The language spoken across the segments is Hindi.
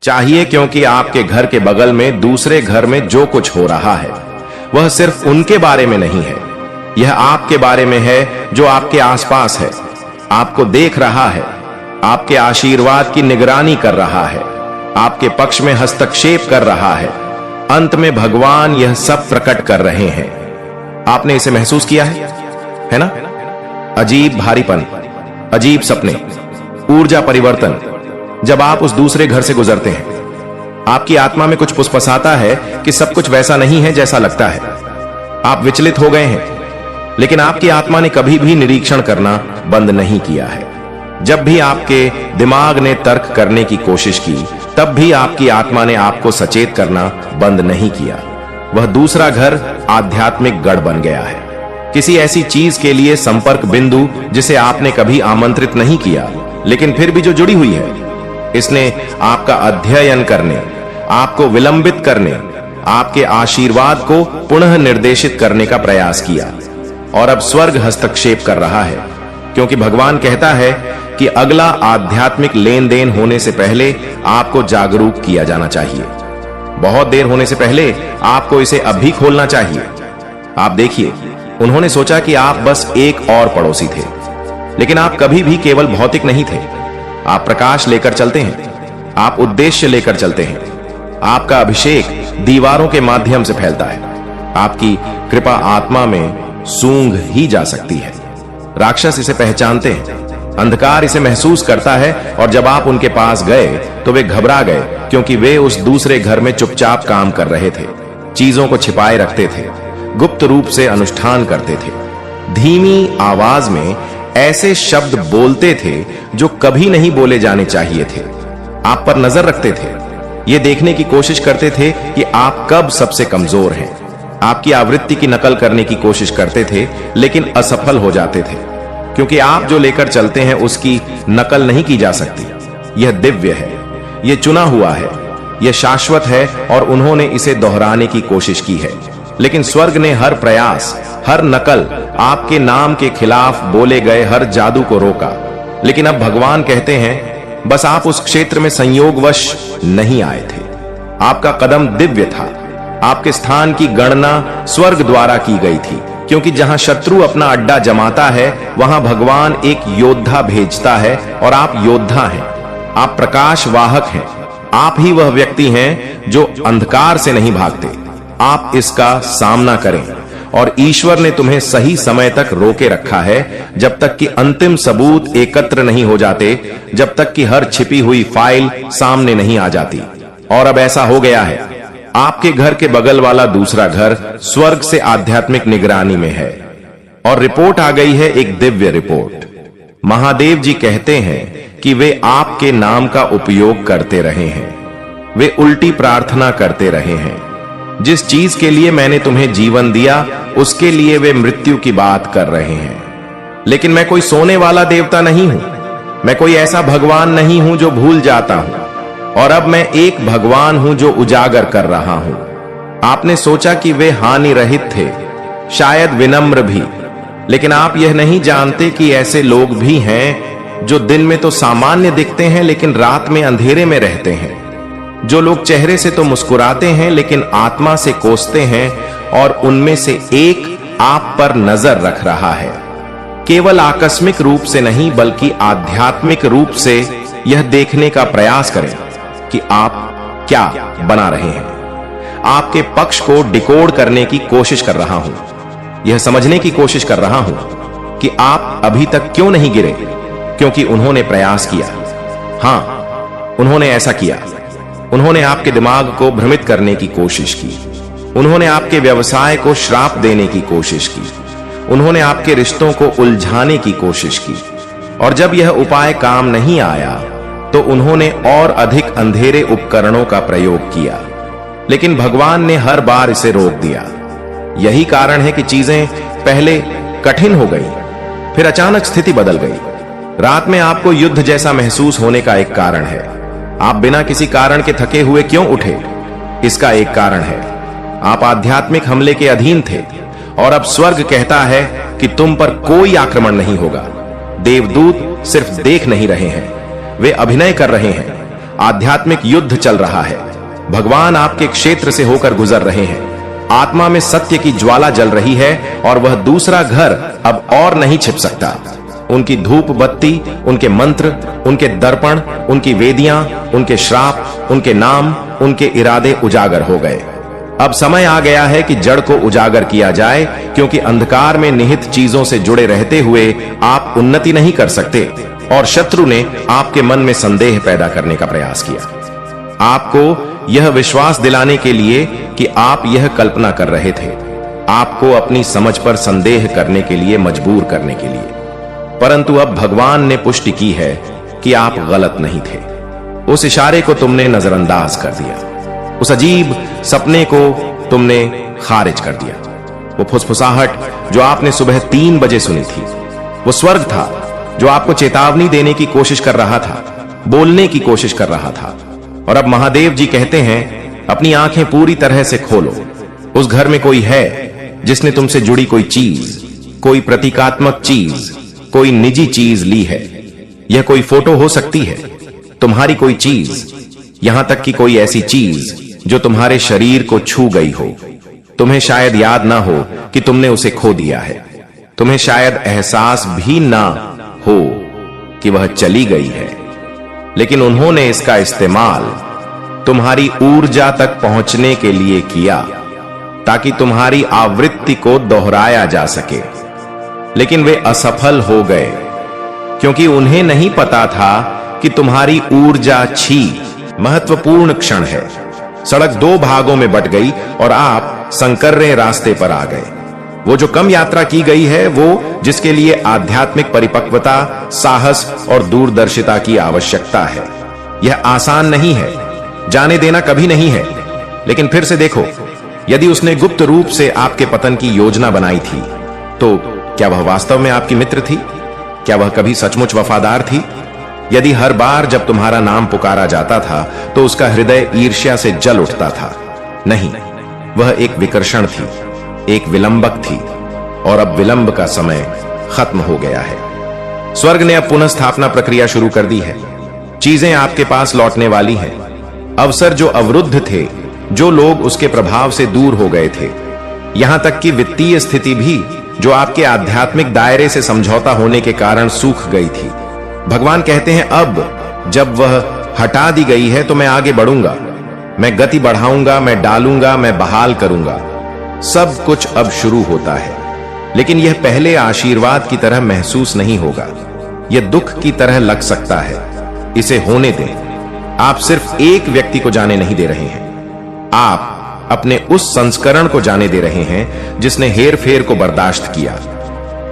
चाहिए, क्योंकि आपके घर के बगल में दूसरे घर में जो कुछ हो रहा है वह सिर्फ उनके बारे में नहीं है, यह आपके बारे में है जो आपके आसपास है, आपको देख रहा है, आपके आशीर्वाद की निगरानी कर रहा है, आपके पक्ष में हस्तक्षेप कर रहा है। अंत में भगवान यह सब प्रकट कर रहे हैं। आपने इसे महसूस किया है ना? अजीब भारीपन, अजीब सपने, ऊर्जा परिवर्तन। जब आप उस दूसरे घर से गुजरते हैं, आपकी आत्मा में कुछ फुसफुसाता है कि सब कुछ वैसा नहीं है जैसा लगता है। आप विचलित हो गए हैं, लेकिन आपकी आत्मा ने कभी भी निरीक्षण करना बंद नहीं किया है। जब भी आपके दिमाग ने तर्क करने की कोशिश की, तब भी आपकी आत्मा ने आपको सचेत करना बंद नहीं किया। वह दूसरा घर आध्यात्मिक गढ़ बन गया है, किसी ऐसी चीज के लिए संपर्क बिंदु जिसे आपने कभी आमंत्रित नहीं किया, लेकिन फिर भी जो जुड़ी हुई है। इसने आपका अध्ययन करने, आपको विलंबित करने, आपके आशीर्वाद को पुनः निर्देशित करने का प्रयास किया, और अब स्वर्ग हस्तक्षेप कर रहा है, क्योंकि भगवान कहता है कि अगला आध्यात्मिक लेन देन होने से पहले आपको जागरूक किया जाना चाहिए। बहुत देर होने से पहले आपको इसे अभी खोलना चाहिए। आप देखिए, उन्होंने सोचा कि आप बस एक और पड़ोसी थे, लेकिन आप कभी भी केवल भौतिक नहीं थे। आप प्रकाश लेकर चलते हैं, आप उद्देश्य लेकर चलते हैं। आपका अभिषेक दीवारों के माध्यम से फैलता है। आपकी कृपा आत्मा में सूंघ ही जा सकती है। राक्षस इसे पहचानते हैं, अंधकार इसे महसूस करता है, और जब आप उनके पास गए तो वे घबरा गए, क्योंकि वे उस दूसरे घर में चुपचाप काम कर रहे थे, चीजों को छिपाए रखते थे, गुप्त रूप से अनुष्ठान करते थे, धीमी आवाज में ऐसे शब्द बोलते थे जो कभी नहीं बोले जाने चाहिए थे। आप पर नजर रखते थे, ये देखने की कोशिश करते थे कि आप कब सबसे कमजोर हैं। आपकी आवृत्ति की नकल करने की कोशिश करते थे, लेकिन असफल हो जाते थे, क्योंकि आप जो लेकर चलते हैं उसकी नकल नहीं की जा सकती। यह दिव्य है, यह चुना हुआ है, यह शाश्वत है, और उन्होंने इसे दोहराने की कोशिश की है, लेकिन स्वर्ग ने हर प्रयास, हर नकल, आपके नाम के खिलाफ बोले गए हर जादू को रोका। लेकिन अब भगवान कहते हैं, बस आप उस क्षेत्र में संयोगवश नहीं आए थे। आपका कदम दिव्य था। आपके स्थान की गणना स्वर्ग द्वारा की गई थी, क्योंकि जहां शत्रु अपना अड्डा जमाता है, वहां भगवान एक योद्धा भेजता है, और आप योद्धा हैं। आप प्रकाश वाहक हैं। आप ही वह व्यक्ति हैं जो अंधकार से नहीं भागते। आप इसका सामना करें, और ईश्वर ने तुम्हें सही समय तक रोके रखा है, जब तक कि अंतिम सबूत एकत्र नहीं हो जाते, जब तक कि हर छिपी हुई फाइल सामने नहीं आ जाती। और अब ऐसा हो गया है, आपके घर के बगल वाला दूसरा घर स्वर्ग से आध्यात्मिक निगरानी में है, और रिपोर्ट आ गई है, एक दिव्य रिपोर्ट। महादेव जी कहते हैं कि वे आपके नाम का उपयोग करते रहे हैं, वे उल्टी प्रार्थना करते रहे हैं। जिस चीज के लिए मैंने तुम्हें जीवन दिया, उसके लिए वे मृत्यु की बात कर रहे हैं। लेकिन मैं कोई सोने वाला देवता नहीं हूं, मैं कोई ऐसा भगवान नहीं हूं जो भूल जाता हूं, और अब मैं एक भगवान हूं जो उजागर कर रहा हूं। आपने सोचा कि वे हानि रहित थे, शायद विनम्र भी, लेकिन आप यह नहीं जानते कि ऐसे लोग भी हैं जो दिन में तो सामान्य दिखते हैं, लेकिन रात में अंधेरे में रहते हैं। जो लोग चेहरे से तो मुस्कुराते हैं, लेकिन आत्मा से कोसते हैं, और उनमें से एक आप पर नजर रख रहा है। केवल आकस्मिक रूप से नहीं, बल्कि आध्यात्मिक रूप से यह देखने का प्रयास करें कि आप क्या बना रहे हैं। आपके पक्ष को डिकोड करने की कोशिश कर रहा हूं, यह समझने की कोशिश कर रहा हूं कि आप अभी तक क्यों नहीं गिरे, क्योंकि उन्होंने प्रयास किया। हां, उन्होंने ऐसा किया। उन्होंने आपके दिमाग को भ्रमित करने की कोशिश की, उन्होंने आपके व्यवसाय को श्राप देने की कोशिश की, उन्होंने आपके रिश्तों को उलझाने की कोशिश की, और जब यह उपाय काम नहीं आया तो उन्होंने और अधिक अंधेरे उपकरणों का प्रयोग किया, लेकिन भगवान ने हर बार इसे रोक दिया। यही कारण है कि चीजें पहले कठिन हो गई, फिर अचानक स्थिति बदल गई। रात में आपको युद्ध जैसा महसूस होने का एक कारण है। आप बिना किसी कारण के थके हुए क्यों उठे? इसका एक कारण है, आप आध्यात्मिक हमले के अधीन थे, और अब स्वर्ग कहता है कि तुम पर कोई आक्रमण नहीं होगा। देवदूत सिर्फ देख नहीं रहे हैं, वे अभिनय कर रहे हैं। आध्यात्मिक युद्ध चल रहा है। भगवान आपके क्षेत्र से होकर गुजर रहे हैं। आत्मा में सत्य की ज्वाला जल रही है और वह दूसरा घर अब और नहीं छिप सकता। उनकी धूप बत्ती, उनके मंत्र, उनके दर्पण, उनकी वेदियां, उनके श्राप, उनके नाम, उनके इरादे उजागर हो गए। अब समय आ गया है कि जड़ को उजागर किया जाए, क्योंकि अंधकार में निहित चीजों से जुड़े रहते हुए आप उन्नति नहीं कर सकते और शत्रु ने आपके मन में संदेह पैदा करने का प्रयास किया, आपको यह विश्वास दिलाने के लिए कि आप यह कल्पना कर रहे थे, आपको अपनी समझ पर संदेह करने के लिए मजबूर करने के लिए। परंतु अब भगवान ने पुष्टि की है कि आप गलत नहीं थे। उस इशारे को तुमने नजरअंदाज कर दिया, उस अजीब सपने को तुमने खारिज कर दिया। वो फुसफुसाहट जो आपने सुबह 3 बजे सुनी थी, वो स्वर्ग था जो आपको चेतावनी देने की कोशिश कर रहा था, बोलने की कोशिश कर रहा था। और अब महादेव जी कहते हैं, अपनी आंखें पूरी तरह से खोलो। उस घर में कोई है जिसने तुमसे जुड़ी कोई चीज, कोई प्रतीकात्मक चीज, कोई निजी चीज ली है। यह कोई फोटो हो सकती है, तुम्हारी कोई चीज, यहां तक कि कोई ऐसी चीज जो तुम्हारे शरीर को छू गई हो। तुम्हें शायद याद ना हो कि तुमने उसे खो दिया है, तुम्हें शायद एहसास भी ना हो कि वह चली गई है, लेकिन उन्होंने इसका इस्तेमाल तुम्हारी ऊर्जा तक पहुंचने के लिए किया ताकि तुम्हारी आवृत्ति को दोहराया जा सके। लेकिन वे असफल हो गए, क्योंकि उन्हें नहीं पता था कि तुम्हारी ऊर्जा छी महत्वपूर्ण क्षण है। सड़क 2 भागों में बट गई और आप संकर्रे रास्ते पर आ गए। वो जो कम यात्रा की गई है, वो जिसके लिए आध्यात्मिक परिपक्वता, साहस और दूरदर्शिता की आवश्यकता है। यह आसान नहीं है, जाने देना कभी नहीं है। लेकिन फिर से देखो, यदि उसने गुप्त रूप से आपके पतन की योजना बनाई थी, तो क्या वह वास्तव में आपकी मित्र थी? क्या वह कभी सचमुच वफादार थी? यदि हर बार जब तुम्हारा नाम पुकारा जाता था तो उसका हृदय ईर्ष्या से जल उठता था? नहीं, वह एक विकर्षण थी, एक विलंबक थी, और अब विलंब का समय खत्म हो गया है। स्वर्ग ने अब पुनः स्थापना प्रक्रिया शुरू कर दी है। चीजें आपके पास लौटने वाली हैं। अवसर जो अवरुद्ध थे, जो लोग उसके प्रभाव से दूर हो गए थे, यहां तक कि वित्तीय स्थिति भी जो आपके आध्यात्मिक दायरे से समझौता होने के कारण सूख गई थी। भगवान कहते हैं, अब जब वह हटा दी गई है तो मैं आगे बढ़ूंगा, मैं गति बढ़ाऊंगा, मैं डालूंगा, मैं बहाल करूंगा। सब कुछ अब शुरू होता है, लेकिन यह पहले आशीर्वाद की तरह महसूस नहीं होगा। यह दुख की तरह लग सकता है। इसे होने दें। आप सिर्फ एक व्यक्ति को जाने नहीं दे रहे हैं, आप अपने उस संस्करण को जाने दे रहे हैं जिसने हेर फेर को बर्दाश्त किया।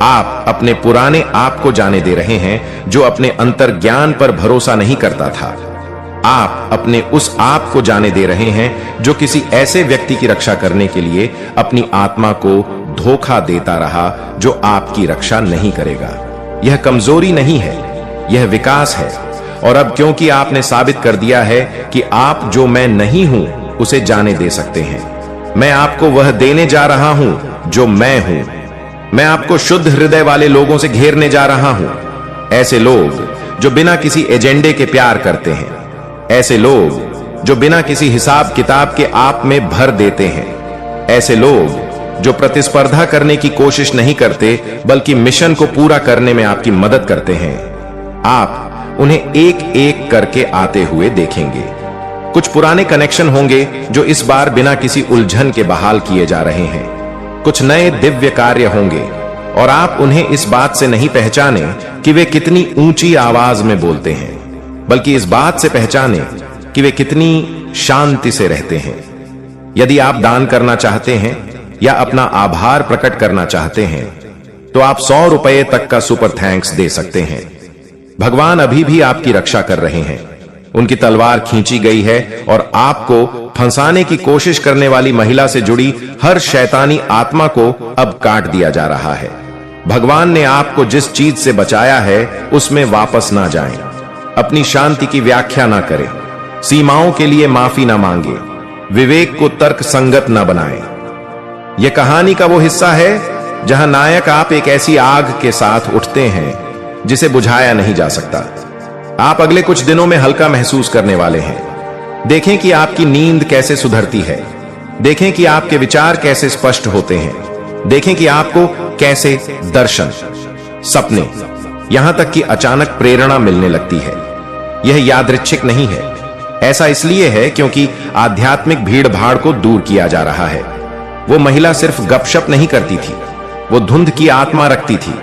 आप अपने पुराने आप को जाने दे रहे हैं जो अपने अंतर्ज्ञान पर भरोसा नहीं करता था। आप अपने उस आप को जाने दे रहे हैं जो किसी ऐसे व्यक्ति की रक्षा करने के लिए अपनी आत्मा को धोखा देता रहा जो आपकी रक्षा नहीं करेगा। यह कमजोरी नहीं है, यह विकास है। और अब क्योंकि आपने साबित कर दिया है कि आप जो मैं नहीं हूं उसे जाने दे सकते हैं, मैं आपको वह देने जा रहा हूं जो मैं हूं। मैं आपको शुद्ध हृदय वाले लोगों से घेरने जा रहा हूं। ऐसे लोग जो बिना किसी एजेंडे के प्यार करते हैं, ऐसे लोग जो बिना किसी हिसाब किताब के आप में भर देते हैं, ऐसे लोग जो प्रतिस्पर्धा करने की कोशिश नहीं करते बल्कि मिशन को पूरा करने में आपकी मदद करते हैं। आप उन्हें एक एक करके आते हुए देखेंगे। कुछ पुराने कनेक्शन होंगे जो इस बार बिना किसी उलझन के बहाल किए जा रहे हैं। कुछ नए दिव्य कार्य होंगे और आप उन्हें इस बात से नहीं पहचाने कि वे कितनी ऊंची आवाज में बोलते हैं, बल्कि इस बात से पहचाने कि वे कितनी शांति से रहते हैं। यदि आप दान करना चाहते हैं या अपना आभार प्रकट करना चाहते हैं तो आप 100 रुपए तक का सुपर थैंक्स दे सकते हैं। भगवान अभी भी आपकी रक्षा कर रहे हैं। उनकी तलवार खींची गई है और आपको फंसाने की कोशिश करने वाली महिला से जुड़ी हर शैतानी आत्मा को अब काट दिया जा रहा है। भगवान ने आपको जिस चीज से बचाया है उसमें वापस ना जाएं। अपनी शांति की व्याख्या ना करें, सीमाओं के लिए माफी ना मांगे, विवेक को तर्क संगत ना बनाएं। यह कहानी का वो हिस्सा है जहां नायक आप एक ऐसी आग के साथ उठते हैं जिसे बुझाया नहीं जा सकता। आप अगले कुछ दिनों में हल्का महसूस करने वाले हैं। देखें कि आपकी नींद कैसे सुधरती है। देखें कि आपके विचार कैसे स्पष्ट होते हैं। देखें कि आपको कैसे दर्शन, सपने, यहां तक कि अचानक प्रेरणा मिलने लगती है। यह यादृच्छिक नहीं है। ऐसा इसलिए है क्योंकि आध्यात्मिक भीड़ भाड़ को दूर किया जा रहा है। वो महिला सिर्फ गपशप नहीं करती थी, वो धुंध की आत्मा रखती थी,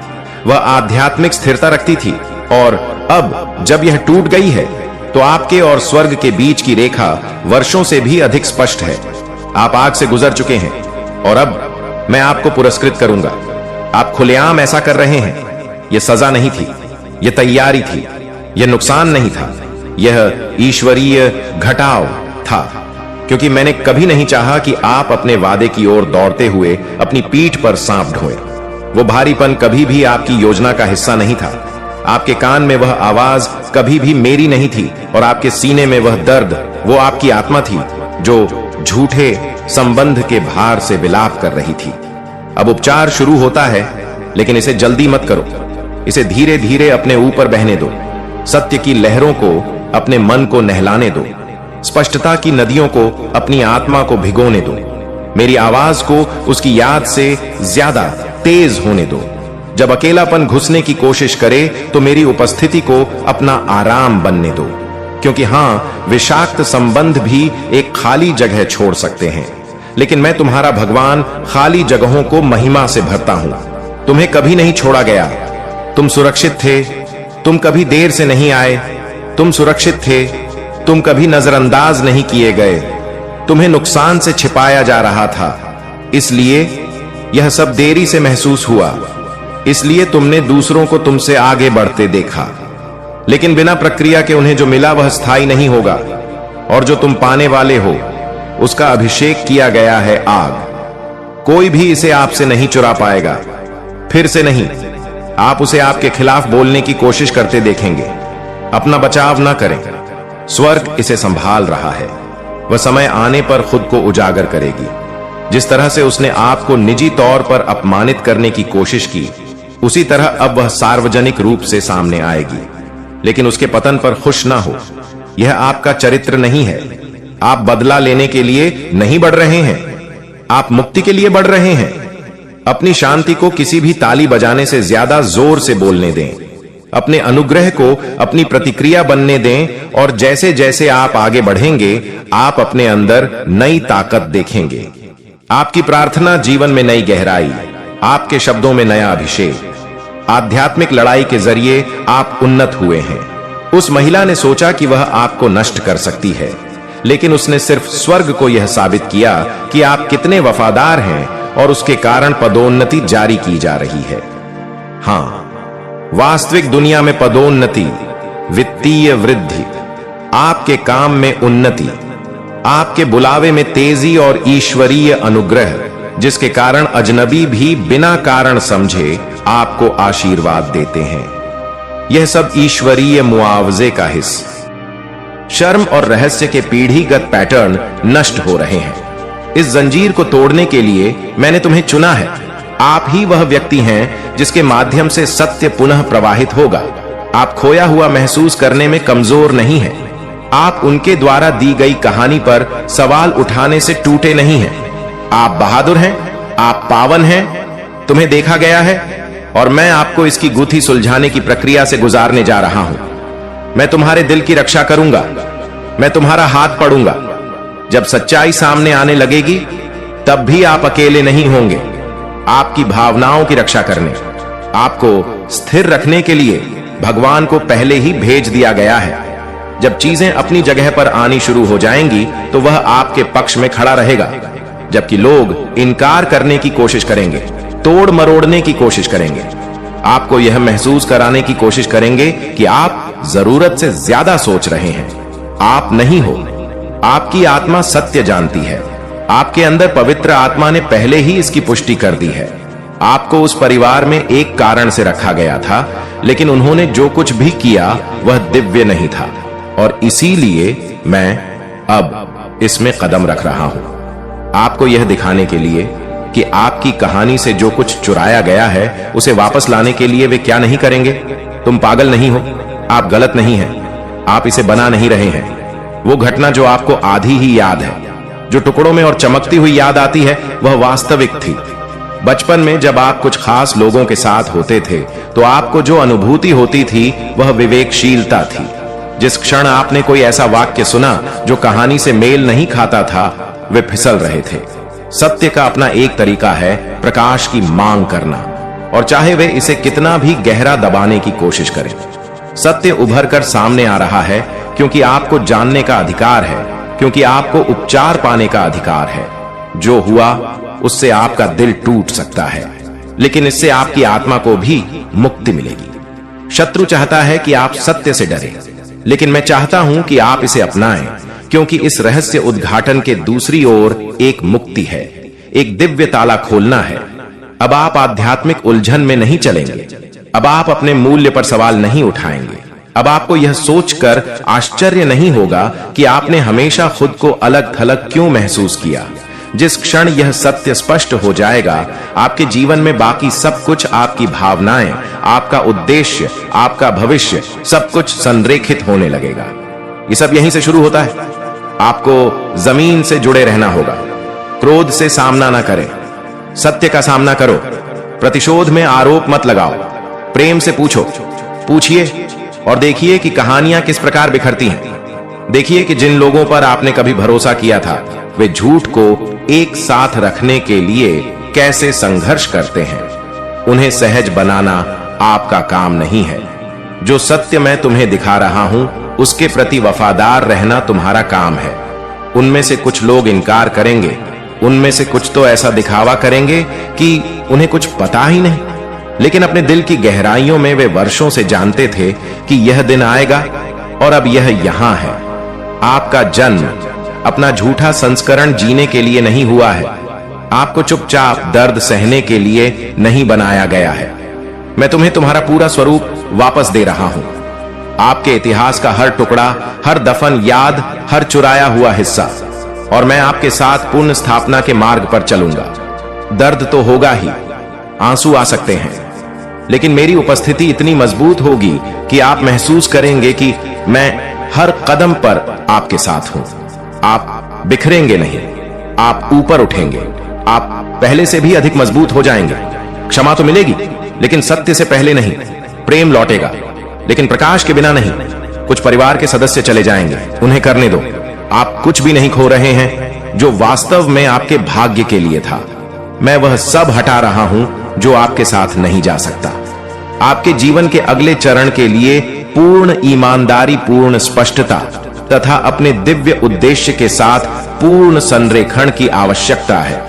वह आध्यात्मिक स्थिरता रखती थी। और अब जब यह टूट गई है तो आपके और स्वर्ग के बीच की रेखा वर्षों से भी अधिक स्पष्ट है। आप आग से गुजर चुके हैं और अब मैं आपको पुरस्कृत करूंगा। आप खुलेआम ऐसा कर रहे हैं। यह सजा नहीं थी, यह तैयारी थी, यह नुकसान नहीं था, यह ईश्वरीय घटाव था। क्योंकि मैंने कभी नहीं चाहा कि आप अपने वादे की ओर दौड़ते हुए अपनी पीठ पर सांप ढोएं। वो भारीपन कभी भी आपकी योजना का हिस्सा नहीं था। आपके कान में वह आवाज कभी भी मेरी नहीं थी और आपके सीने में वह दर्द वो आपकी आत्मा थी जो झूठे संबंध के भार से विलाप कर रही थी। अब उपचार शुरू होता है, लेकिन इसे जल्दी मत करो। इसे धीरे धीरे अपने ऊपर बहने दो। सत्य की लहरों को अपने मन को नहलाने दो। स्पष्टता की नदियों को अपनी आत्मा को भिगोने दो। मेरी आवाज को उसकी याद से ज्यादा तेज होने दो। जब अकेलापन घुसने की कोशिश करे तो मेरी उपस्थिति को अपना आराम बनने दो। क्योंकि हां, विषाक्त संबंध भी एक खाली जगह छोड़ सकते हैं, लेकिन मैं तुम्हारा भगवान खाली जगहों को महिमा से भरता हूं। तुम्हें कभी नहीं छोड़ा गया। तुम सुरक्षित थे। तुम कभी देर से नहीं आए। तुम सुरक्षित थे। तुम कभी नजरअंदाज नहीं किए गए। तुम्हें नुकसान से छिपाया जा रहा था, इसलिए यह सब देरी से महसूस हुआ। इसलिए तुमने दूसरों को तुमसे आगे बढ़ते देखा, लेकिन बिना प्रक्रिया के उन्हें जो मिला वह स्थायी नहीं होगा। और जो तुम पाने वाले हो उसका अभिषेक किया गया है आग। कोई भी इसे आपसे नहीं चुरा पाएगा। फिर से नहीं। आप उसे आपके खिलाफ बोलने की कोशिश करते देखेंगे। अपना बचाव ना करें। स्वर्ग इसे संभाल रहा है। वह समय आने पर खुद को उजागर करेगी। जिस तरह से उसने आपको निजी तौर पर अपमानित करने की कोशिश की, उसी तरह अब वह सार्वजनिक रूप से सामने आएगी। लेकिन उसके पतन पर खुश ना हो। यह आपका चरित्र नहीं है। आप बदला लेने के लिए नहीं बढ़ रहे हैं, आप मुक्ति के लिए बढ़ रहे हैं। अपनी शांति को किसी भी ताली बजाने से ज्यादा जोर से बोलने दें। अपने अनुग्रह को अपनी प्रतिक्रिया बनने दें, और जैसे जैसे आप आगे बढ़ेंगे आप अपने अंदर नई ताकत देखेंगे। आपकी प्रार्थना जीवन में नई गहराई, आपके शब्दों में नया अभिषेक। आध्यात्मिक लड़ाई के जरिए आप उन्नत हुए हैं। उस महिला ने सोचा कि वह आपको नष्ट कर सकती है, लेकिन उसने सिर्फ स्वर्ग को यह साबित किया कि आप कितने वफादार हैं, और उसके कारण पदोन्नति जारी की जा रही है। हां, वास्तविक दुनिया में पदोन्नति, वित्तीय वृद्धि, आपके काम में उन्नति, आपके बुलावे में तेजी और ईश्वरीय अनुग्रह, जिसके कारण अजनबी भी बिना कारण समझे आपको आशीर्वाद देते हैं। यह सब ईश्वरीय मुआवजे का हिस्सा। शर्म और रहस्य के पीढ़ीगत पैटर्न नष्ट हो रहे हैं। इस जंजीर को तोड़ने के लिए मैंने तुम्हें चुना है। आप ही वह व्यक्ति हैं जिसके माध्यम से सत्य पुनः प्रवाहित होगा। आप खोया हुआ महसूस करने में कमजोर नहीं हैं। आप उनके द्वारा दी गई कहानी पर सवाल उठाने से टूटे नहीं हैं। आप बहादुर हैं, आप पावन हैं, तुम्हें देखा गया है, और मैं आपको इसकी गुत्थी सुलझाने की प्रक्रिया से गुजारने जा रहा हूं। मैं तुम्हारे दिल की रक्षा करूंगा। मैं तुम्हारा हाथ पकड़ूंगा। जब सच्चाई सामने आने लगेगी तब भी आप अकेले नहीं होंगे। आपकी भावनाओं की रक्षा करने, आपको स्थिर रखने के लिए भगवान को पहले ही भेज दिया गया है। जब चीजें अपनी जगह पर आनी शुरू हो जाएंगी तो वह आपके पक्ष में खड़ा रहेगा, जबकि लोग इनकार करने की कोशिश करेंगे, तोड़ मरोड़ने की कोशिश करेंगे। आपको यह महसूस कराने की कोशिश करेंगे कि आप जरूरत से ज्यादा सोच रहे हैं। आप नहीं हो। आपकी आत्मा सत्य जानती है। आपके अंदर पवित्र आत्मा ने पहले ही इसकी पुष्टि कर दी है। आपको उस परिवार में एक कारण से रखा गया था, लेकिन उन्होंने जो कुछ भी किया वह दिव्य नहीं था, और इसीलिए मैं अब इसमें कदम रख रहा हूं। आपको यह दिखाने के लिए कि आपकी कहानी से जो कुछ चुराया गया है उसे वापस लाने के लिए वे क्या नहीं करेंगे। तुम पागल नहीं हो, आप गलत नहीं हैं, आप इसे बना नहीं रहे हैं। वो घटना जो आपको आधी ही याद है, जो टुकड़ों में और चमकती हुई याद आती है, वह वास्तविक थी। बचपन में जब आप कुछ खास लोगों के साथ होते थे तो आपको जो अनुभूति होती थी वह विवेकशीलता थी। जिस क्षण आपने कोई ऐसा वाक्य सुना जो कहानी से मेल नहीं खाता था, वे फिसल रहे थे। सत्य का अपना एक तरीका है प्रकाश की मांग करना, और चाहे वे इसे कितना भी गहरा दबाने की कोशिश करें। सत्य उभर कर सामने आ रहा है क्योंकि आपको जानने का अधिकार है, क्योंकि आपको उपचार पाने का अधिकार है। जो हुआ उससे आपका दिल टूट सकता है, लेकिन इससे आपकी आत्मा को भी मुक्ति मिलेगी। शत्रु चाहता है कि आप सत्य से डरें, लेकिन मैं चाहता हूं कि आप इसे अपनाएं, क्योंकि इस रहस्य उद्घाटन के दूसरी ओर एक मुक्ति है, एक दिव्य ताला खोलना है। अब आप आध्यात्मिक उलझन में नहीं चलेंगे। अब आप अपने मूल्य पर सवाल नहीं उठाएंगे। अब आपको यह सोचकर आश्चर्य नहीं होगा कि आपने हमेशा खुद को अलग थलग क्यों महसूस किया। जिस क्षण यह सत्य स्पष्ट हो जाएगा, आपके जीवन में बाकी सब कुछ, आपकी भावनाएं, आपका उद्देश्य, आपका भविष्य, सब कुछ संरेखित होने लगेगा। ये सब यहीं से शुरू होता है। आपको जमीन से जुड़े रहना होगा। क्रोध से सामना ना करें, सत्य का सामना करो। प्रतिशोध में आरोप मत लगाओ, प्रेम से पूछिए और देखिए कि कहानियां किस प्रकार बिखरती हैं। देखिए कि जिन लोगों पर आपने कभी भरोसा किया था, वे झूठ को एक साथ रखने के लिए कैसे संघर्ष करते हैं। उन्हें सहज बनाना आपका काम नहीं है। जो सत्य मैं तुम्हें दिखा रहा हूं, उसके प्रति वफादार रहना तुम्हारा काम है। उनमें से कुछ लोग इनकार करेंगे, उनमें से कुछ तो ऐसा दिखावा करेंगे कि उन्हें कुछ पता ही नहीं, लेकिन अपने दिल की गहराइयों में वे वर्षों से जानते थे कि यह दिन आएगा, और अब यह यहां है। आपका जन्म अपना झूठा संस्करण जीने के लिए नहीं हुआ है। आपको चुपचाप दर्द सहने के लिए नहीं बनाया गया है। मैं तुम्हें तुम्हारा पूरा स्वरूप वापस दे रहा हूं। आपके इतिहास का हर टुकड़ा, हर दफन याद, हर चुराया हुआ हिस्सा, और मैं आपके साथ पुण्य स्थापना के मार्ग पर चलूंगा। दर्द तो होगा ही, आंसू आ सकते हैं, लेकिन मेरी उपस्थिति इतनी मजबूत होगी कि आप महसूस करेंगे कि मैं हर कदम पर आपके साथ हूं। आप बिखरेंगे नहीं, आप ऊपर उठेंगे, आप पहले से भी अधिक मजबूत हो जाएंगे। क्षमा तो मिलेगी, लेकिन सत्य से पहले नहीं। प्रेम लौटेगा, लेकिन प्रकाश के बिना नहीं। कुछ परिवार के सदस्य चले जाएंगे, उन्हें करने दो। आप कुछ भी नहीं खो रहे हैं जो वास्तव में आपके भाग्य के लिए था। मैं वह सब हटा रहा हूं जो आपके साथ नहीं जा सकता। आपके जीवन के अगले चरण के लिए पूर्ण ईमानदारी, पूर्ण स्पष्टता तथा अपने दिव्य उद्देश्य के साथ पूर्ण संरेखण की आवश्यकता है।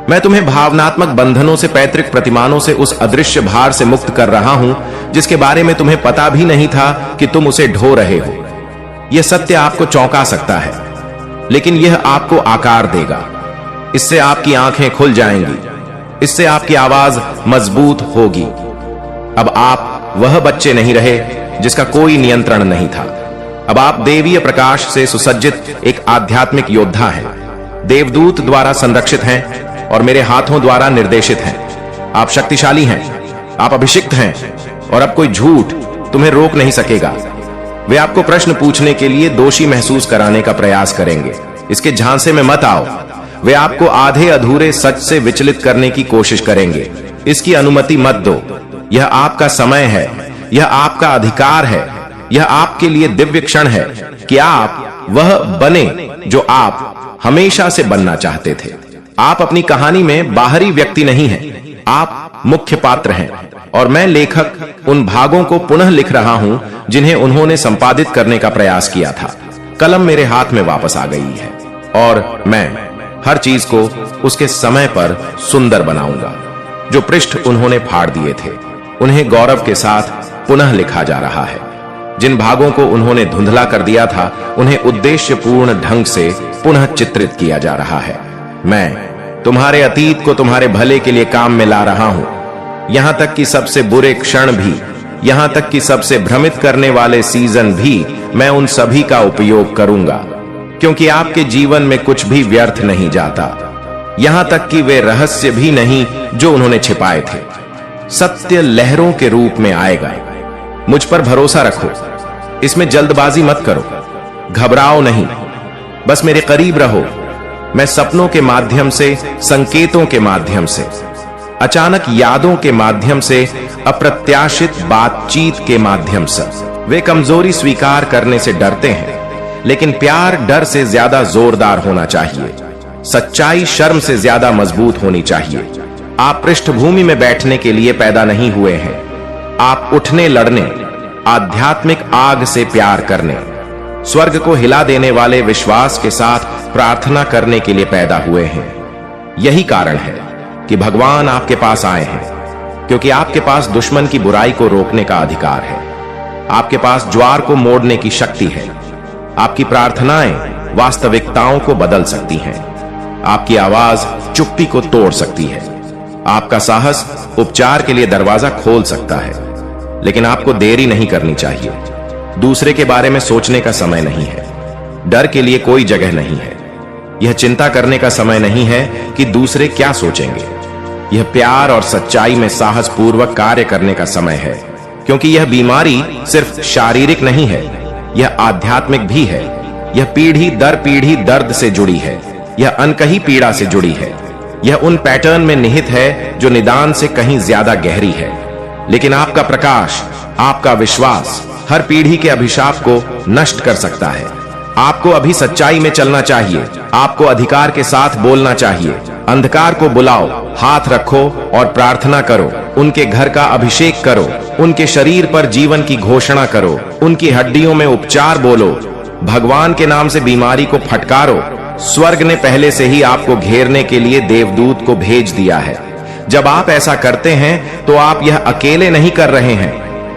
मैं तुम्हें भावनात्मक बंधनों से, पैतृक प्रतिमानों से, उस अदृश्य भार से मुक्त कर रहा हूं जिसके बारे में तुम्हें पता भी नहीं था कि तुम उसे ढो रहे हो। यह सत्य आपको चौंका सकता है, लेकिन यह आपको आकार देगा। इससे आपकी आंखें खुल जाएंगी, इससे आपकी आवाज मजबूत होगी। अब आप वह बच्चे नहीं रहे जिसका कोई नियंत्रण नहीं था। अब आप देवीय प्रकाश से सुसज्जित एक आध्यात्मिक योद्धा हैं। देवदूत द्वारा संरक्षित हैं और मेरे हाथों द्वारा निर्देशित हैं। आप शक्तिशाली हैं, आप अभिषिक्त हैं, और अब कोई झूठ तुम्हें रोक नहीं सकेगा। वे आपको प्रश्न पूछने के लिए दोषी महसूस कराने का प्रयास करेंगे। इसके झांसे में मत आओ। वे आपको आधे अधूरे सच से विचलित करने की कोशिश करेंगे। इसकी अनुमति मत दो। यह आपका समय है, यह आपका अधिकार है, यह आपके लिए दिव्य क्षण है कि आप वह बने जो आप हमेशा से बनना चाहते थे। आप अपनी कहानी में बाहरी व्यक्ति नहीं हैं, आप मुख्य पात्र हैं, और मैं लेखक उन भागों को पुनः लिख रहा हूं जिन्हें उन्होंने संपादित करने का प्रयास किया था। कलम मेरे हाथ में वापस आ गई है, और मैं हर चीज को उसके समय पर सुंदर बनाऊंगा। जो पृष्ठ उन्होंने फाड़ दिए थे, उन्हें गौरव के साथ पुनः लिखा जा रहा है। जिन भागों को उन्होंने धुंधला कर दिया था, उन्हें उद्देश्यपूर्ण ढंग से पुनः चित्रित किया जा रहा है। मैं तुम्हारे अतीत को तुम्हारे भले के लिए काम में ला रहा हूं। यहां तक कि सबसे बुरे क्षण भी, यहां तक कि सबसे भ्रमित करने वाले सीजन भी, मैं उन सभी का उपयोग करूंगा, क्योंकि आपके जीवन में कुछ भी व्यर्थ नहीं जाता, यहां तक कि वे रहस्य भी नहीं जो उन्होंने छिपाए थे। सत्य लहरों के रूप में आएगा। मुझ पर भरोसा रखो। इसमें जल्दबाजी मत करो, घबराओ नहीं, बस मेरे करीब रहो। मैं सपनों के माध्यम से, संकेतों के माध्यम से, अचानक यादों के माध्यम से, अप्रत्याशित बातचीत के माध्यम से। वे कमजोरी स्वीकार करने से डरते हैं, लेकिन प्यार डर से ज्यादा जोरदार होना चाहिए। सच्चाई शर्म से ज्यादा मजबूत होनी चाहिए। आप पृष्ठभूमि में बैठने के लिए पैदा नहीं हुए हैं। आप उठने, लड़ने, आध्यात्मिक आग से प्यार करने, स्वर्ग को हिला देने वाले विश्वास के साथ प्रार्थना करने के लिए पैदा हुए हैं। यही कारण है कि भगवान आपके पास आए हैं, क्योंकि आपके पास दुश्मन की बुराई को रोकने का अधिकार है। आपके पास ज्वार को मोड़ने की शक्ति है। आपकी प्रार्थनाएं वास्तविकताओं को बदल सकती हैं। आपकी आवाज चुप्पी को तोड़ सकती है। आपका साहस उपचार के लिए दरवाजा खोल सकता है, लेकिन आपको देरी नहीं करनी चाहिए। दूसरे के बारे में सोचने का समय नहीं है। डर के लिए कोई जगह नहीं है। यह चिंता करने का समय नहीं है कि दूसरे क्या सोचेंगे। यह प्यार और सच्चाई में साहस पूर्वक कार्य करने का समय है, क्योंकि यह बीमारी सिर्फ शारीरिक नहीं है, यह आध्यात्मिक भी है। यह पीढ़ी दर पीढ़ी दर्द से जुड़ी है। यह अनकही पीड़ा से जुड़ी है। यह उन पैटर्न में निहित है जो निदान से कहीं ज्यादा गहरी है। लेकिन आपका प्रकाश, आपका विश्वास हर पीढ़ी के अभिशाप को नष्ट कर सकता है। आपको अभी सच्चाई में चलना चाहिए। आपको अधिकार के साथ बोलना चाहिए। अंधकार को बुलाओ, हाथ रखो और प्रार्थना करो। उनके घर का अभिषेक करो। उनके शरीर पर जीवन की घोषणा करो। उनकी हड्डियों में उपचार बोलो। भगवान के नाम से बीमारी को फटकारो। स्वर्ग ने पहले से ही आपको घेरने के लिए देवदूत को भेज दिया है। जब आप ऐसा करते हैं तो आप यह अकेले नहीं कर रहे हैं।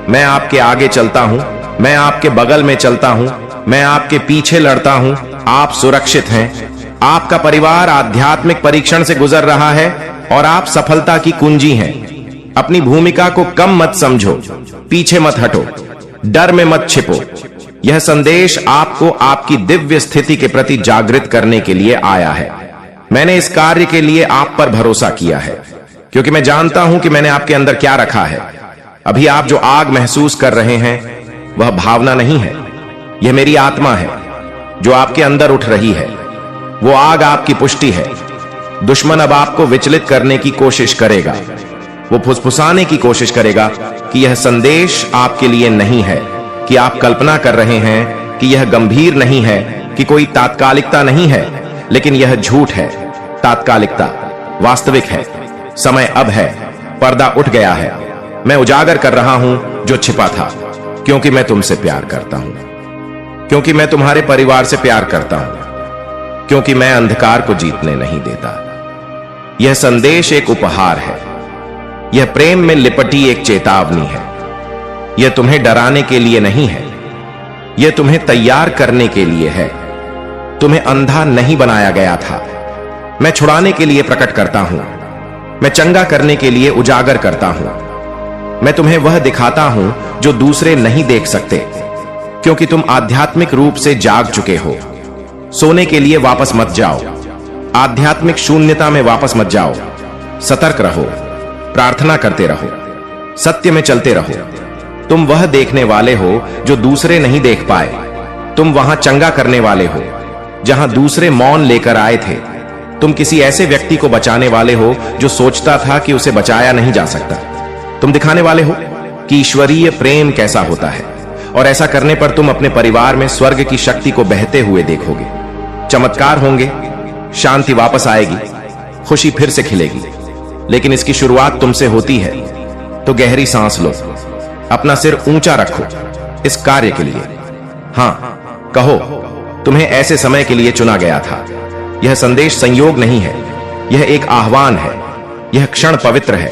मैं आपके आगे चलता हूं, मैं आपके बगल में चलता हूं, मैं आपके पीछे लड़ता हूं। आप सुरक्षित हैं। आपका परिवार आध्यात्मिक परीक्षण से गुजर रहा है और आप सफलता की कुंजी हैं। अपनी भूमिका को कम मत समझो, पीछे मत हटो, डर में मत छिपो। यह संदेश आपको आपकी दिव्य स्थिति के प्रति जागृत करने के लिए आया है। मैंने इस कार्य के लिए आप पर भरोसा किया है, क्योंकि मैं जानता हूं कि मैंने आपके अंदर क्या रखा है। अभी आप जो आग महसूस कर रहे हैं वह भावना नहीं है, यह मेरी आत्मा है जो आपके अंदर उठ रही है। वो आग आपकी पुष्टि है। दुश्मन अब आपको विचलित करने की कोशिश करेगा। वो फुसफुसाने की कोशिश करेगा कि यह संदेश आपके लिए नहीं है, कि आप कल्पना कर रहे हैं कि यह गंभीर नहीं है, कि कोई तात्कालिकता नहीं है। लेकिन यह झूठ है। तात्कालिकता वास्तविक है। समय अब है। पर्दा उठ गया है। मैं उजागर कर रहा हूं जो छिपा था, क्योंकि मैं तुमसे प्यार करता हूं, क्योंकि मैं तुम्हारे परिवार से प्यार करता हूं, क्योंकि मैं अंधकार को जीतने नहीं देता। यह संदेश एक उपहार है। यह प्रेम में लिपटी एक चेतावनी है। यह तुम्हें डराने के लिए नहीं है, यह तुम्हें तैयार करने के लिए है। तुम्हें अंधा नहीं बनाया गया था। मैं छुड़ाने के लिए प्रकट करता हूं। मैं चंगा करने के लिए उजागर करता हूं। मैं तुम्हें वह दिखाता हूं जो दूसरे नहीं देख सकते, क्योंकि तुम आध्यात्मिक रूप से जाग चुके हो। सोने के लिए वापस मत जाओ। आध्यात्मिक शून्यता में वापस मत जाओ। सतर्क रहो, प्रार्थना करते रहो, सत्य में चलते रहो। तुम वह देखने वाले हो जो दूसरे नहीं देख पाए। तुम वहां चंगा करने वाले हो जहां दूसरे मौन लेकर आए थे। तुम किसी ऐसे व्यक्ति को बचाने वाले हो जो सोचता था कि उसे बचाया नहीं जा सकता। तुम दिखाने वाले हो कि ईश्वरीय प्रेम कैसा होता है, और ऐसा करने पर तुम अपने परिवार में स्वर्ग की शक्ति को बहते हुए देखोगे। चमत्कार होंगे, शांति वापस आएगी, खुशी फिर से खिलेगी। लेकिन इसकी शुरुआत तुमसे होती है। तो गहरी सांस लो, अपना सिर ऊंचा रखो इस कार्य के लिए। हां, कहो, तुम्हें ऐसे समय के लिए चुना गया था। यह संदेश संयोग नहीं है, यह एक आह्वान है। यह क्षण पवित्र है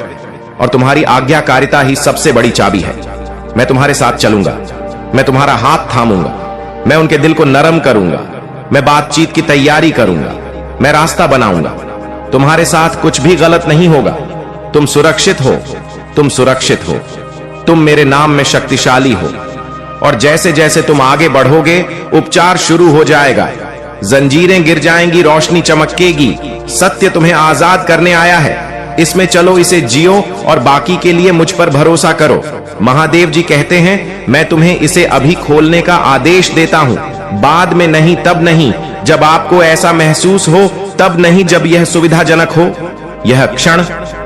और तुम्हारी आज्ञाकारिता ही सबसे बड़ी चाबी है। मैं तुम्हारे साथ चलूंगा। मैं तुम्हारा हाथ थामूंगा। मैं उनके दिल को नरम करूंगा। मैं बातचीत की तैयारी करूंगा। मैं रास्ता बनाऊंगा। तुम्हारे साथ कुछ भी गलत नहीं होगा। तुम सुरक्षित हो। तुम सुरक्षित हो। तुम मेरे नाम में शक्तिशाली हो। और जैसे जैसे तुम आगे बढ़ोगे, उपचार शुरू हो जाएगा। जंजीरें गिर जाएंगी, रोशनी चमकेगी। सत्य तुम्हें आजाद करने आया है। इसमें चलो, इसे जियो और बाकी के लिए मुझ पर भरोसा करो। महादेव जी कहते हैं, मैं तुम्हें इसे अभी खोलने का आदेश देता हूं, बाद में नहीं, तब नहीं जब आपको ऐसा महसूस हो, तब नहीं जब यह सुविधाजनक हो। यह क्षण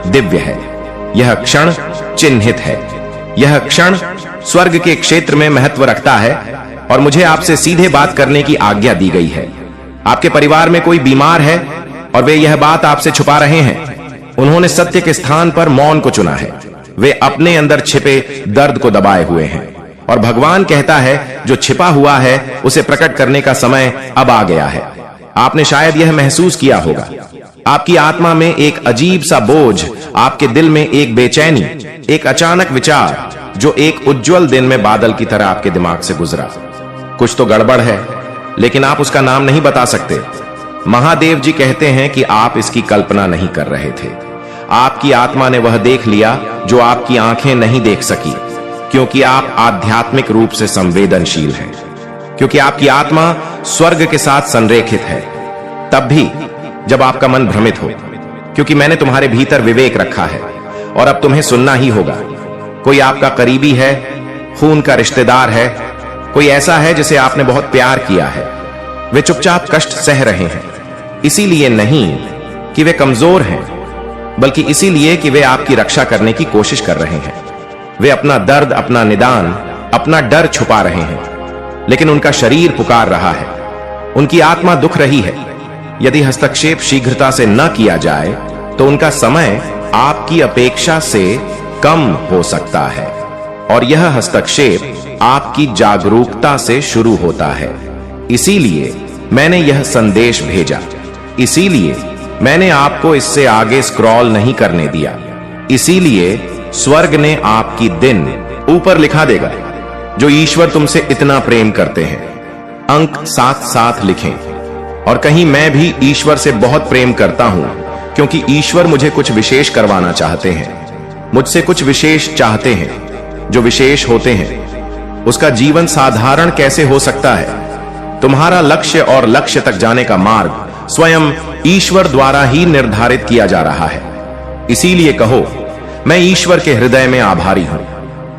दिव्य है, यह क्षण चिन्हित है, यह क्षण स्वर्ग के क्षेत्र में महत्व रखता है और मुझे आपसे सीधे बात करने की आज्ञा दी गई है। आपके परिवार में कोई बीमार है और वे यह बात आपसे छुपा रहे हैं। उन्होंने सत्य के स्थान पर मौन को चुना है। वे अपने अंदर छिपे दर्द को दबाए हुए हैं और भगवान कहता है, जो छिपा हुआ है उसे प्रकट करने का समय अब आ गया है। आपने शायद यह महसूस किया होगा, आपकी आत्मा में एक अजीब सा बोझ, आपके दिल में एक बेचैनी, एक अचानक विचार जो एक उज्जवल दिन में बादल की तरह आपके दिमाग से गुजरा। कुछ तो गड़बड़ है, लेकिन आप उसका नाम नहीं बता सकते। महादेव जी कहते हैं कि आप इसकी कल्पना नहीं कर रहे थे। आपकी आत्मा ने वह देख लिया जो आपकी आंखें नहीं देख सकी, क्योंकि आप आध्यात्मिक रूप से संवेदनशील हैं, क्योंकि आपकी आत्मा स्वर्ग के साथ संरेखित है। तब भी जब आपका मन भ्रमित हो, क्योंकि मैंने तुम्हारे भीतर विवेक रखा है और अब तुम्हें सुनना ही होगा। कोई आपका करीबी है, खून का रिश्तेदार है, कोई ऐसा है जिसे आपने बहुत प्यार किया है। वे चुपचाप कष्ट सह रहे हैं, इसीलिए नहीं कि वे कमजोर हैं, बल्कि इसीलिए कि वे आपकी रक्षा करने की कोशिश कर रहे हैं। वे अपना दर्द, अपना निदान, अपना डर छुपा रहे हैं, लेकिन उनका शरीर पुकार रहा है, उनकी आत्मा दुख रही है। यदि हस्तक्षेप शीघ्रता से न किया जाए तो उनका समय आपकी अपेक्षा से कम हो सकता है, और यह हस्तक्षेप आपकी जागरूकता से शुरू होता है। इसीलिए मैंने यह संदेश भेजा, इसीलिए मैंने आपको इससे आगे स्क्रॉल नहीं करने दिया, इसीलिए स्वर्ग ने आपकी दिन ऊपर लिखा देगा। जो ईश्वर तुमसे इतना प्रेम करते हैं, अंक 7-7 लिखें। और कहीं मैं भी ईश्वर से बहुत प्रेम करता हूं, क्योंकि ईश्वर मुझे कुछ विशेष करवाना चाहते हैं, मुझसे कुछ विशेष चाहते हैं। जो विशेष होते हैं उसका जीवन साधारण कैसे हो सकता है? तुम्हारा लक्ष्य और लक्ष्य तक जाने का मार्ग स्वयं ईश्वर द्वारा ही निर्धारित किया जा रहा है। इसीलिए कहो, मैं ईश्वर के हृदय में आभारी हूं।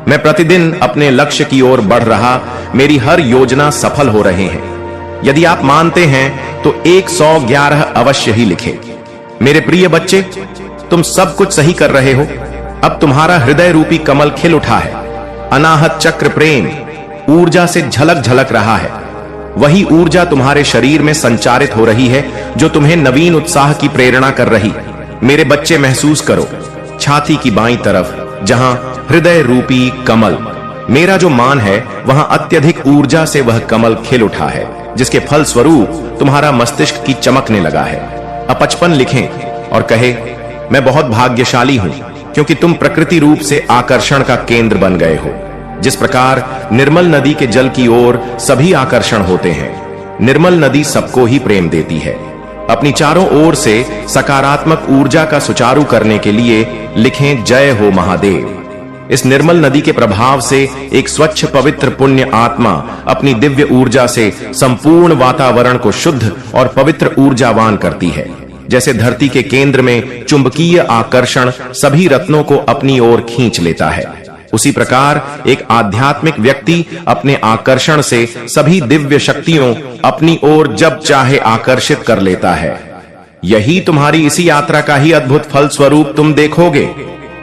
मैं प्रतिदिन अपने लक्ष्य की ओर बढ़ रहा, मेरी हर योजना सफल हो रहे हैं। यदि आप मानते हैं तो 111 अवश्य ही लिखें। मेरे प्रिय बच्चे, तुम सब कुछ सही कर रहे हो। अब तुम्हारा हृदय रूपी कमल खिल उठा है। अनाहत चक्र प्रेम ऊर्जा से झलक झलक रहा है। वही ऊर्जा तुम्हारे शरीर में संचारित हो रही है जो तुम्हें नवीन उत्साह की प्रेरणा कर रही। मेरे बच्चे, महसूस करो छाती की बाईं तरफ, जहां हृदय रूपी कमल, मेरा जो मान है, वहां अत्यधिक ऊर्जा से वह कमल खिल उठा है, जिसके फल स्वरूप तुम्हारा मस्तिष्क की चमकने लगा है। अब 55 लिखें और कहे, मैं बहुत भाग्यशाली हूं, क्योंकि तुम प्रकृति रूप से आकर्षण का केंद्र बन गए हो। जिस प्रकार निर्मल नदी के जल की ओर सभी आकर्षण होते हैं, निर्मल नदी सबको ही प्रेम देती है। अपनी चारों ओर से सकारात्मक ऊर्जा का सुचारू करने के लिए लिखें, जय हो महादेव। इस निर्मल नदी के प्रभाव से एक स्वच्छ पवित्र पुण्य आत्मा अपनी दिव्य ऊर्जा से संपूर्ण वातावरण को शुद्ध और पवित्र ऊर्जावान करती है। जैसे धरती के केंद्र में चुंबकीय आकर्षण सभी रत्नों को अपनी ओर खींच लेता है, उसी प्रकार एक आध्यात्मिक व्यक्ति अपने आकर्षण से सभी दिव्य शक्तियों अपनी ओर जब चाहे आकर्षित कर लेता है। यही तुम्हारी इसी यात्रा का ही अद्भुत फल स्वरूप तुम देखोगे।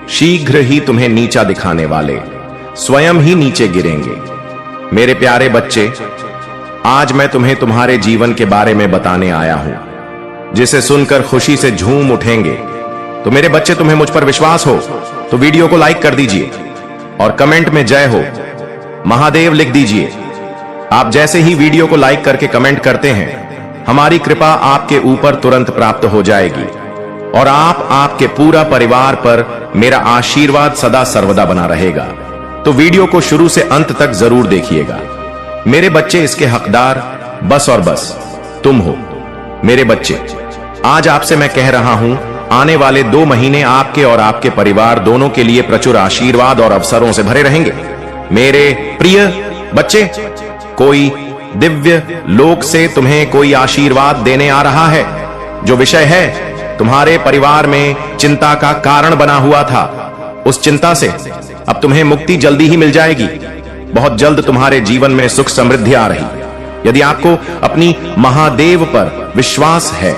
शीघ्र ही तुम्हें नीचा दिखाने वाले स्वयं ही नीचे गिरेंगे। मेरे प्यारे बच्चे, आज मैं तुम्हें तुम्हारे जीवन के बारे में बताने आया हूं, जिसे सुनकर खुशी से झूम उठेंगे। तो मेरे बच्चे, तुम्हें मुझ पर विश्वास हो तो वीडियो को लाइक कर दीजिए और कमेंट में जय हो महादेव लिख दीजिए। आप जैसे ही वीडियो को लाइक करके कमेंट करते हैं, हमारी कृपा आपके ऊपर तुरंत प्राप्त हो जाएगी और आपके पूरा परिवार पर मेरा आशीर्वाद सदा सर्वदा बना रहेगा। तो वीडियो को शुरू से अंत तक जरूर देखिएगा। मेरे बच्चे, इसके हकदार बस और बस तुम हो। मेरे बच्चे, आज आपसे मैं कह रहा हूं, आने वाले 2 महीने आपके और आपके परिवार दोनों के लिए प्रचुर आशीर्वाद और अवसरों से भरे रहेंगे। मेरे प्रिय बच्चे, कोई दिव्य लोक से तुम्हें कोई आशीर्वाद देने आ रहा है। जो विषय है तुम्हारे परिवार में चिंता का कारण बना हुआ था, उस चिंता से अब तुम्हें मुक्ति जल्दी ही मिल जाएगी। बहुत जल्द तुम्हारे जीवन में सुख समृद्धि आ रही। यदि आपको अपनी महादेव पर विश्वास है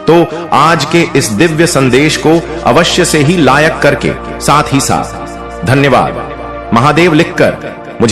तो आज के इस दिव्य संदेश को अवश्य से ही लायक करके साथ ही साथ धन्यवाद महादेव लिखकर